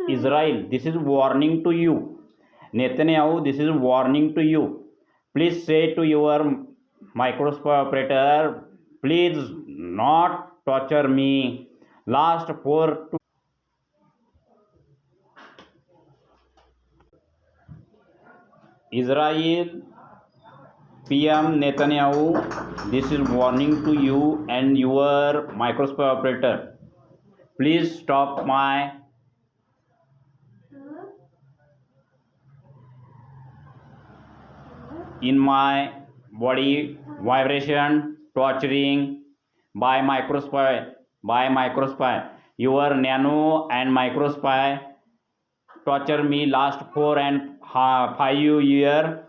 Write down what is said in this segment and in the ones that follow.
Israel, this is warning to you. Netanyahu, this is warning to you. Please say to your Microsoft operator, please not torture me. Last 4 to Israel PM Netanyahu, this is warning to you and your Microsoft operator. Please stop my in my body vibration torturing by microspy. Your nano and microspy torture me last 4 and 5 year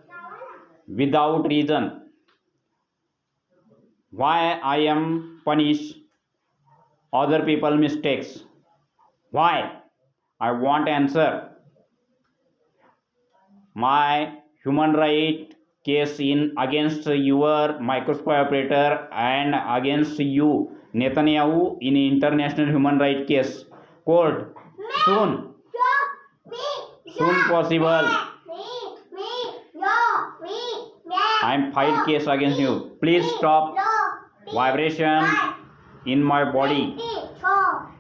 without reason. Why I am punished other people mistakes? Why? I want answer. My human right case in against your Microsoft operator and against you Netanyahu in international human right case court soon possible. I am filed case against you. Please stop vibration in my body.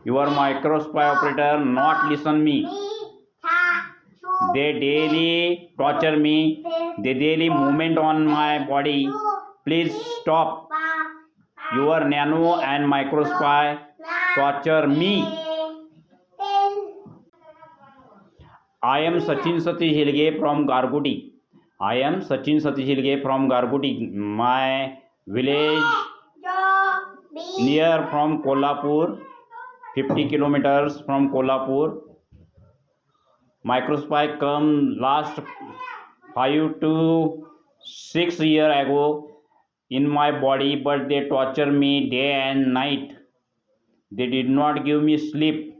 Your Microsoft operator not listen me. They daily torture me. They daily movement on my body. Please stop. Your nano and microspy torture me. I am Sachin Satish Hilge from Gargudi. I am Sachin Satish Hilge from Gargudi. My village near from Kolhapur, 50 kilometers from Kolhapur. Microspy come last 5 to 6 years ago in my body, but they torture me day and night. They did not give me sleep.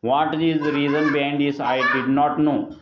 What is the reason behind this? I did not know.